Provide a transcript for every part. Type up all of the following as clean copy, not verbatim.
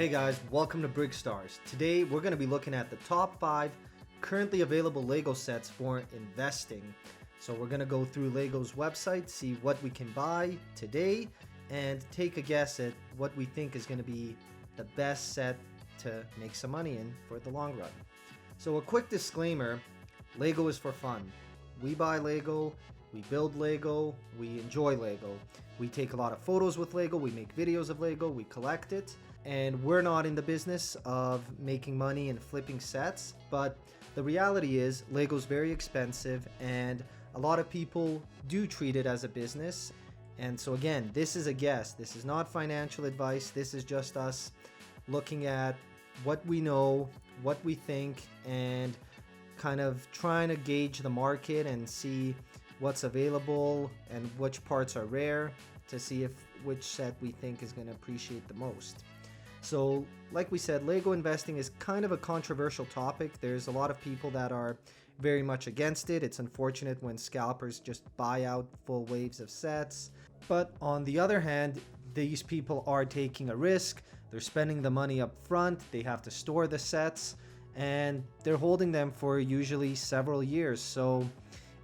Hey guys, welcome to Brickstars. Today we're going to be looking at the top 5 currently available Lego sets for investing. So we're going to go through Lego's website, see what we can buy today, and take a guess at what we think is going to be the best set to make some money in for the long run. So a quick disclaimer, Lego is for fun. We buy Lego, we build Lego, we enjoy Lego. We take a lot of photos with Lego, we make videos of Lego, we collect it. And we're not in the business of making money and flipping sets, but the reality is Lego's very expensive and a lot of people do treat it as a business. And so again, this is a guess. This is not financial advice. This is just us looking at what we know, what we think, and kind of trying to gauge the market and see what's available and which parts are rare to see which set we think is going to appreciate the most. So like we said, Lego investing is kind of a controversial topic. There's a lot of people that are very much against it. It's unfortunate when scalpers just buy out full waves of sets. But on the other hand, these people are taking a risk. They're spending the money up front. They have to store the sets and they're holding them for usually several years. So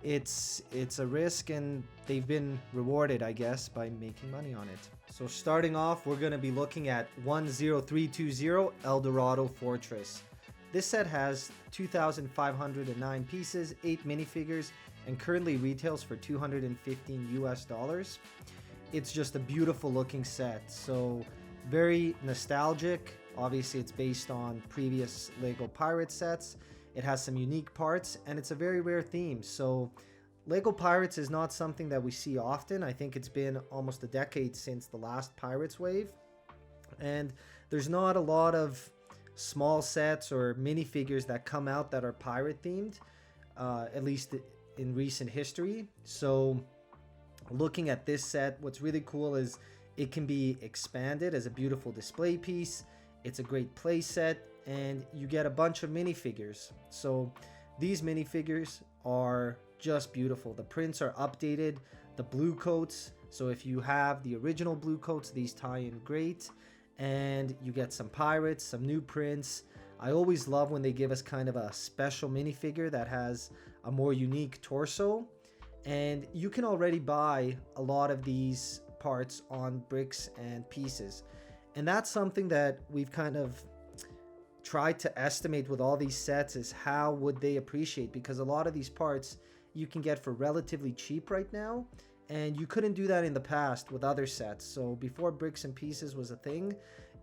it's a risk and they've been rewarded, I guess, by making money on it. So starting off, we're going to be looking at 10320 Eldorado Fortress. This set has 2,509 pieces, 8 minifigures, and currently retails for $215 US. It's just a beautiful looking set, so very nostalgic. Obviously, it's based on previous Lego Pirate sets. It has some unique parts, and it's a very rare theme. So Lego Pirates is not something that we see often. I think it's been almost a decade since the last Pirates wave. And there's not a lot of small sets or minifigures that come out that are pirate themed, at least in recent history. So looking at this set, what's really cool is it can be expanded as a beautiful display piece. It's a great play set, and you get a bunch of minifigures. So these minifigures are just beautiful. The prints are updated, the blue coats, so if you have the original blue coats, these tie in great, and you get some pirates, some new prints. I always love when they give us kind of a special minifigure that has a more unique torso, and you can already buy a lot of these parts on Bricks and Pieces, and that's something that we've kind of tried to estimate with all these sets is how would they appreciate, because a lot of these parts you can get for relatively cheap right now, and you couldn't do that in the past with other sets. So before Bricks and Pieces was a thing,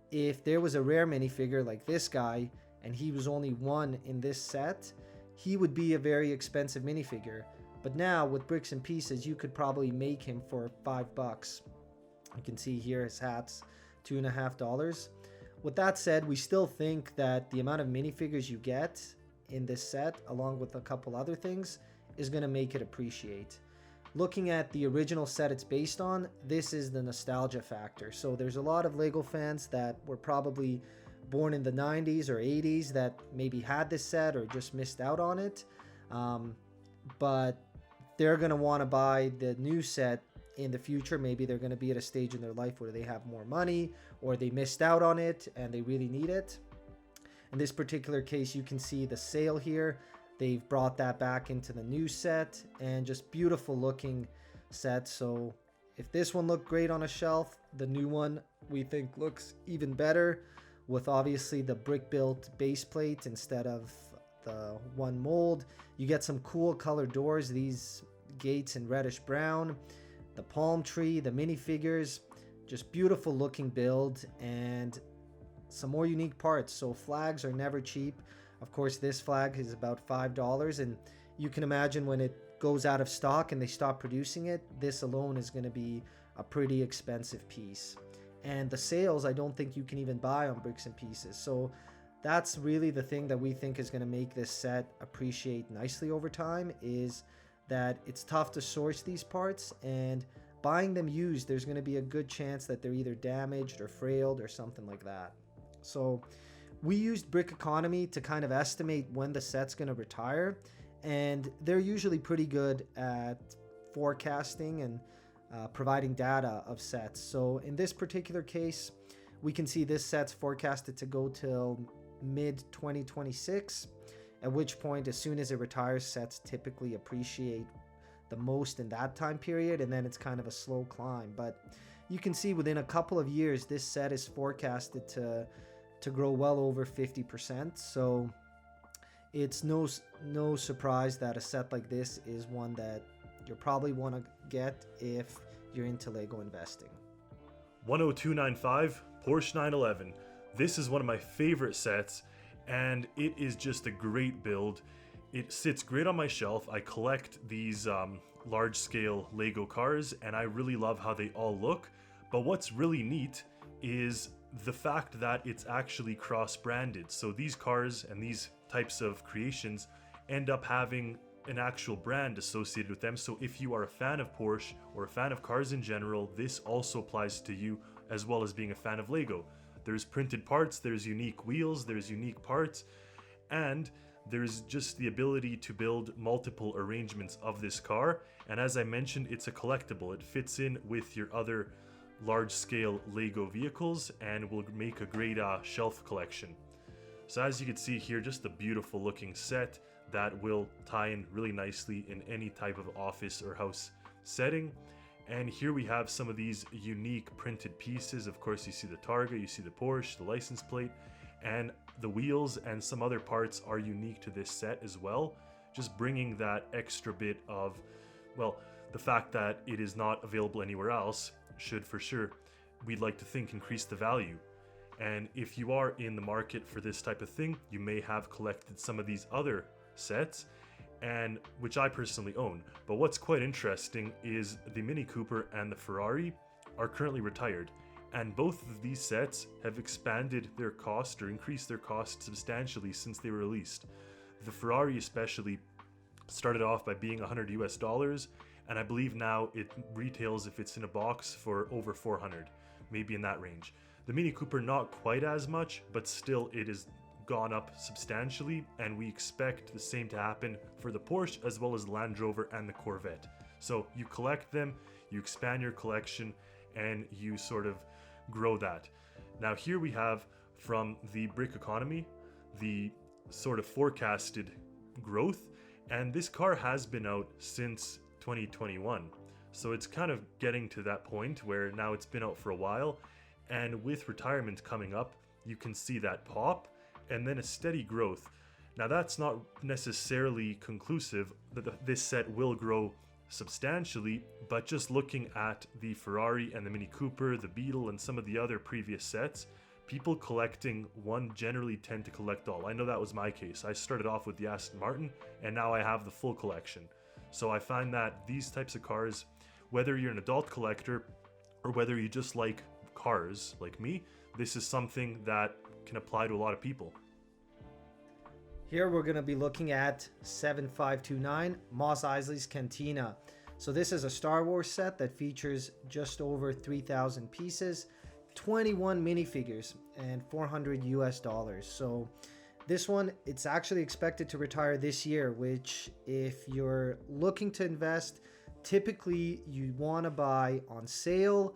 if there was a rare minifigure like this guy and he was only one in this set, he would be a very expensive minifigure. But now with Bricks and Pieces, you could probably make him for $5. You can see here his hat's $2.50. With that said, we still think that the amount of minifigures you get in this set, along with a couple other things, is going to make it appreciate. Looking at the original set it's based on, this is the nostalgia factor. So there's a lot of Lego fans that were probably born in the 90s or 80s that maybe had this set or just missed out on it. But they're going to want to buy the new set in the future. Maybe they're going to be at a stage in their life where they have more money or they missed out on it and they really need it. In this particular case, you can see the sale here. They've brought that back into the new set, and just beautiful looking set. So if this one looked great on a shelf, the new one we think looks even better with obviously the brick built base plate instead of the one mold. You get some cool color doors, these gates in reddish brown, the palm tree, the minifigures, just beautiful looking build, and some more unique parts. So flags are never cheap. Of course, this flag is about $5, and you can imagine when it goes out of stock and they stop producing it, this alone is going to be a pretty expensive piece. And the sales, I don't think you can even buy on Bricks and Pieces. So that's really the thing that we think is going to make this set appreciate nicely over time, is that it's tough to source these parts, and buying them used, there's going to be a good chance that they're either damaged or frailed or something like that. So we used Brick Economy to kind of estimate when the set's going to retire, and they're usually pretty good at forecasting and providing data of sets. So in this particular case, we can see this set's forecasted to go till mid 2026, at which point, as soon as it retires, sets typically appreciate the most in that time period, and then it's kind of a slow climb. But you can see within a couple of years, this set is forecasted to grow well over 50%. So it's no surprise that a set like this is one that you'll probably want to get if you're into Lego investing. 10295 Porsche 911. This is one of my favorite sets, and it is just a great build. It sits great on my shelf. I collect these large scale Lego cars, and I really love how they all look. But what's really neat is the fact that it's actually cross-branded. So these cars and these types of creations end up having an actual brand associated with them. So if you are a fan of Porsche or a fan of cars in general, this also applies to you, as well as being a fan of Lego. There's printed parts, there's unique wheels, there's unique parts, and there's just the ability to build multiple arrangements of this car. And as I mentioned, it's a collectible. It fits in with your other large-scale Lego vehicles and will make a great shelf collection. So as you can see here, just a beautiful looking set that will tie in really nicely in any type of office or house setting. And here we have some of these unique printed pieces. Of course, you see the Targa, you see the Porsche, the license plate, and the wheels and some other parts are unique to this set as well. Just bringing that extra bit of, well, the fact that it is not available anywhere else should for sure, we'd like to think, increase the value. And if you are in the market for this type of thing, you may have collected some of these other sets, and which I personally own. But what's quite interesting is the Mini Cooper and the Ferrari are currently retired, and both of these sets have expanded their cost or increased their cost substantially since they were released. The Ferrari especially started off by being $100 US, and I believe now it retails, if it's in a box, for over 400, maybe in that range. The Mini Cooper not quite as much, but still it has gone up substantially, and we expect the same to happen for the Porsche as well as the Land Rover and the Corvette. So you collect them, you expand your collection, and you sort of grow that. Now here we have from the Brick Economy the sort of forecasted growth, and this car has been out since 2021. So it's kind of getting to that point where now it's been out for a while, and with retirement coming up, you can see that pop and then a steady growth. Now that's not necessarily conclusive that this set will grow substantially, but just looking at the Ferrari and the Mini Cooper, the Beetle, and some of the other previous sets, people collecting one generally tend to collect all. I know that was my case. I started off with the Aston Martin, and now I have the full collection. So I find that these types of cars, whether you're an adult collector or whether you just like cars like me, this is something that can apply to a lot of people. Here we're going to be looking at 7529 Mos Eisley's Cantina. So this is a Star Wars set that features just over 3,000 pieces, 21 minifigures, and $400 US. So this one, it's actually expected to retire this year, which if you're looking to invest, typically you want to buy on sale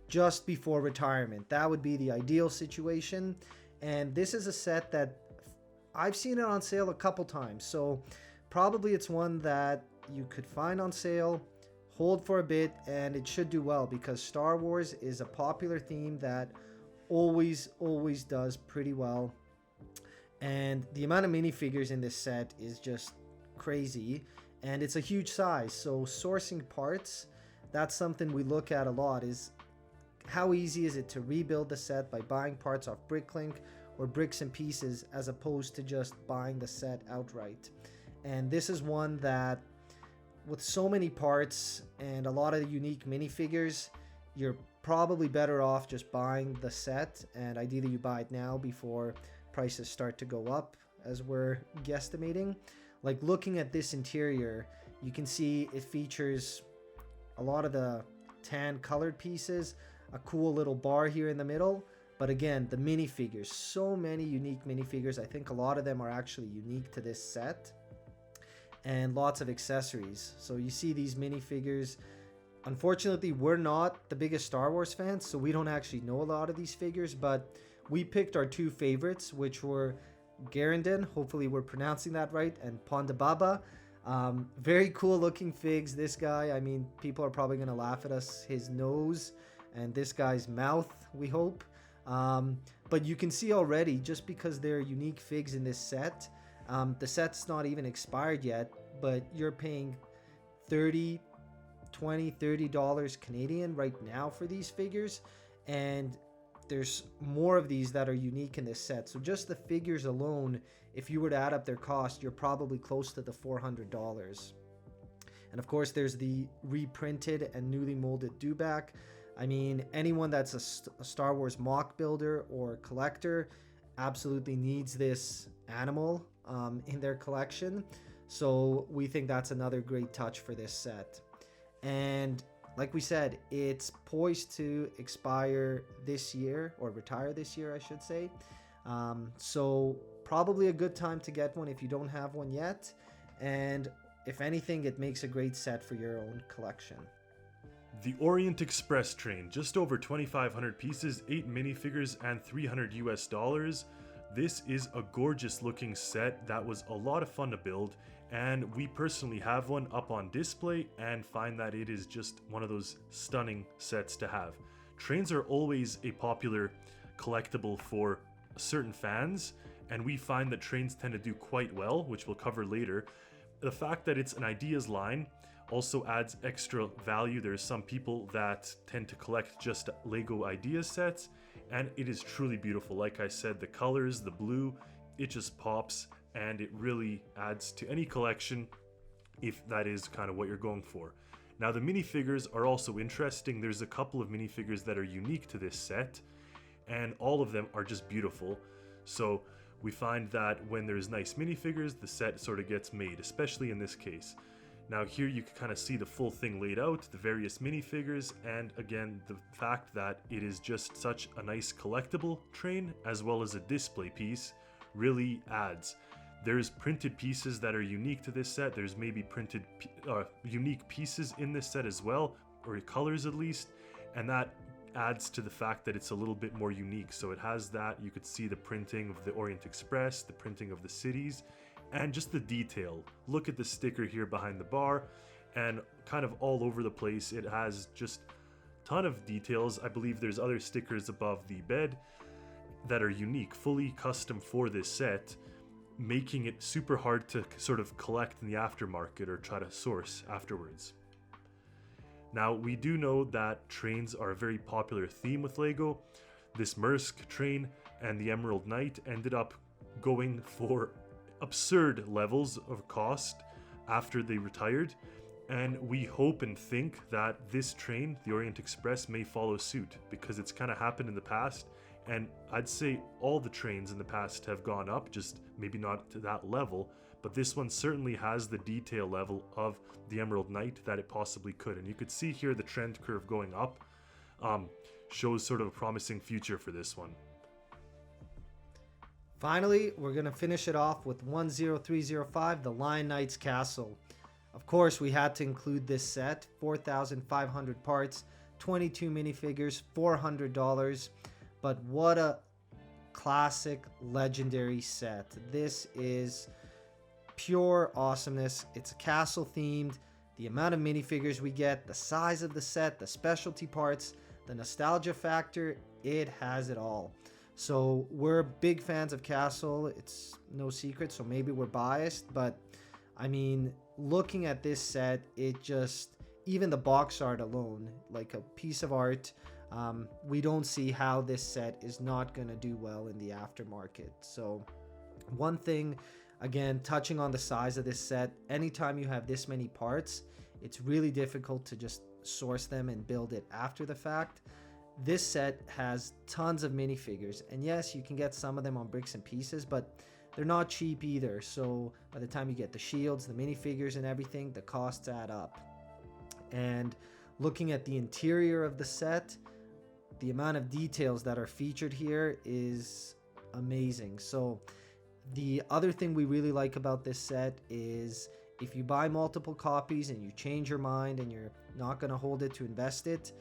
just before retirement. That would be the ideal situation. And this is a set that I've seen it on sale a couple times. So probably it's one that you could find on sale, hold for a bit, and it should do well because Star Wars is a popular theme that always does pretty well. And the amount of minifigures in this set is just crazy, and it's a huge size. So sourcing parts, that's something we look at a lot, is how easy is it to rebuild the set by buying parts off Bricklink or Bricks and Pieces as opposed to just buying the set outright. And this is one that, with so many parts and a lot of unique minifigures, you're probably better off just buying the set, and ideally you buy it now before prices start to go up, as we're guesstimating. Like looking at this interior, you can see it features a lot of the tan colored pieces, a cool little bar here in the middle, but again, the minifigures, so many unique minifigures. I think a lot of them are actually unique to this set, and lots of accessories. So you see these minifigures, Unfortunately, we're not the biggest Star Wars fans, so we don't actually know a lot of these figures, but we picked our two favorites, which were Garandin, hopefully we're pronouncing that right, and Pondababa. Very cool looking figs. This guy, I mean, people are probably going to laugh at us. His nose and this guy's mouth, we hope. But you can see already, just because they're unique figs in this set, the set's not even expired yet, but you're paying $30 Canadian right now for these figures, and there's more of these that are unique in this set. So just the figures alone, if you were to add up their cost, you're probably close to the $400. And of course, there's the reprinted and newly molded Dewback. I mean, anyone that's a Star Wars mock builder or collector absolutely needs this animal in their collection. So we think that's another great touch for this set. And like we said, it's poised to expire this year, or retire this year, I should say. So probably a good time to get one if you don't have one yet. And if anything, it makes a great set for your own collection. The Orient Express train, just over 2,500 pieces, 8 minifigures, and $300. This is a gorgeous looking set that was a lot of fun to build, and we personally have one up on display and find that it is just one of those stunning sets to have. Trains are always a popular collectible for certain fans, and we find that trains tend to do quite well, which we'll cover later. The fact that it's an ideas line also adds extra value. There's some people that tend to collect just Lego ideas sets, and it is truly beautiful. Like I said, the colors, the blue, it just pops, and it really adds to any collection if that is kind of what you're going for. Now, the minifigures are also interesting. There's a couple of minifigures that are unique to this set, and all of them are just beautiful. So we find that when there's nice minifigures, the set sort of gets made, especially in this case. Now here you can kind of see the full thing laid out, the various minifigures, and again, the fact that it is just such a nice collectible train as well as a display piece really adds. There's printed pieces that are unique to this set. There's maybe printed unique pieces in this set as well, or colors at least, and that adds to the fact that it's a little bit more unique. So it has that, you could see the printing of the Orient Express, the printing of the cities, and just the detail. Look at the sticker here behind the bar, and kind of all over the place. It has just a ton of details. I believe there's other stickers above the bed that are unique, fully custom for this set, making it super hard to sort of collect in the aftermarket or try to source afterwards. Now, we do know that trains are a very popular theme with Lego. This Maersk train and the Emerald Knight ended up going for absurd levels of cost after they retired, and we hope and think that this train, the Orient Express, may follow suit, because it's kind of happened in the past, and I'd say all the trains in the past have gone up, just maybe not to that level, but this one certainly has the detail level of the Emerald Knight that it possibly could. And you could see here the trend curve going up shows sort of a promising future for this one. Finally, we're going to finish it off with 10305, the Lion Knight's Castle. Of course, we had to include this set, 4,500 parts, 22 minifigures, $400. But what a classic, legendary set. This is pure awesomeness. It's a castle themed. The amount of minifigures we get, the size of the set, the specialty parts, the nostalgia factor, it has it all. So we're big fans of Castle. It's no secret, so maybe we're biased, but I mean, looking at this set, it just, even the box art alone, like a piece of art, we don't see how this set is not going to do well in the aftermarket. So one thing, again, touching on the size of this set, anytime you have this many parts, it's really difficult to just source them and build it after the fact. This set has tons of minifigures, and yes, you can get some of them on bricks and pieces, but they're not cheap either. So by the time you get the shields, the minifigures and everything, the costs add up. And looking at the interior of the set, the amount of details that are featured here is amazing. So the other thing we really like about this set is if you buy multiple copies and you change your mind and you're not going to hold it to invest it,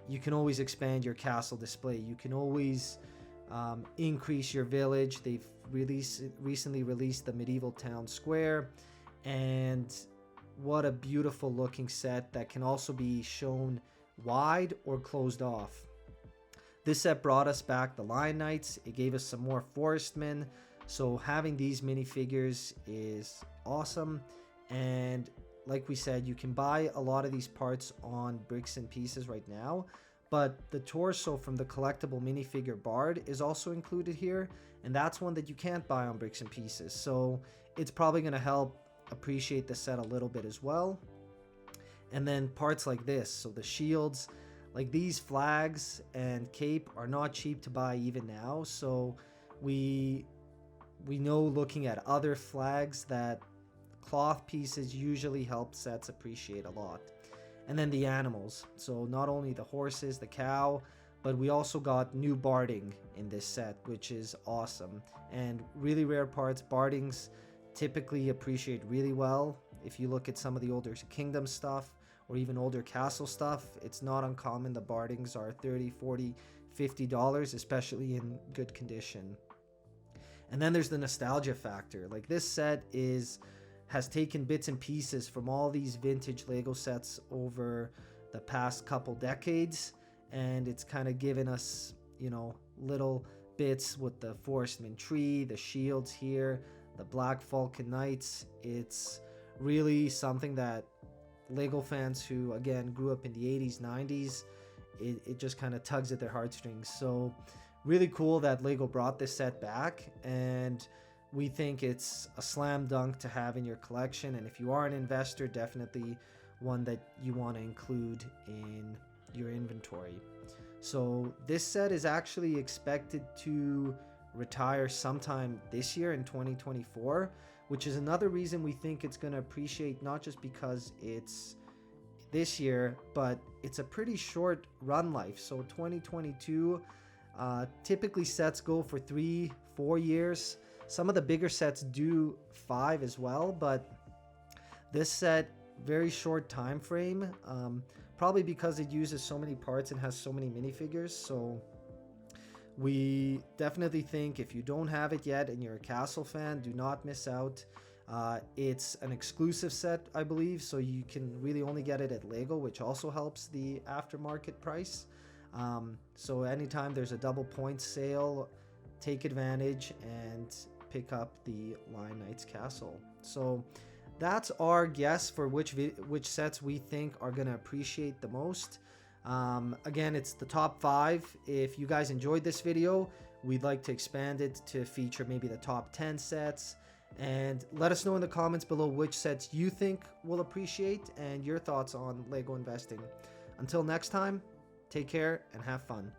you can always expand your castle display. You can always increase your village. They've recently released the medieval town square, and what a beautiful looking set that can also be shown wide or closed off. This set brought us back the Lion Knights. It gave us some more Forestmen. So having these minifigures is awesome. And like we said, you can buy a lot of these parts on Bricks and Pieces right now. But the torso from the collectible minifigure Bard is also included here. And that's one that you can't buy on Bricks and Pieces. So it's probably going to help appreciate the set a little bit as well. And then parts like this. So the shields, like these flags and cape are not cheap to buy even now. So we know looking at other flags that cloth pieces usually help sets appreciate a lot. And then the animals. So not only the horses, the cow, but we also got new barding in this set, which is awesome. And really rare parts. Bardings typically appreciate really well. If you look at some of the older kingdom stuff or even older castle stuff, it's not uncommon. The bardings are $30, $40, $50, especially in good condition. And then there's the nostalgia factor. Like this set has taken bits and pieces from all these vintage Lego sets over the past couple decades, and it's kind of given us, you know, little bits with the Forestman tree, the shields here, the Black Falcon Knights. It's really something that Lego fans who, again, grew up in the 80s, 90s, it just kind of tugs at their heartstrings. So really cool that Lego brought this set back, and we think it's a slam dunk to have in your collection. And if you are an investor, definitely one that you want to include in your inventory. So this set is actually expected to retire sometime this year in 2024, which is another reason we think it's going to appreciate, not just because it's this year, but it's a pretty short run life. So 2022, typically sets go for 3-4 years. Some of the bigger sets do 5 as well, but this set, very short time frame, probably because it uses so many parts and has so many minifigures. So we definitely think if you don't have it yet and you're a castle fan, do not miss out. It's an exclusive set, I believe, so you can really only get it at Lego, which also helps the aftermarket price. So anytime there's a double point sale, take advantage and pick up the Lion Knights castle. So that's our guess for which sets we think are going to appreciate the most. Again, it's the top 5. If you guys enjoyed this video, we'd like to expand it to feature maybe the top 10 sets. And let us know in the comments below which sets you think will appreciate and your thoughts on Lego investing. Until next time, take care and have fun.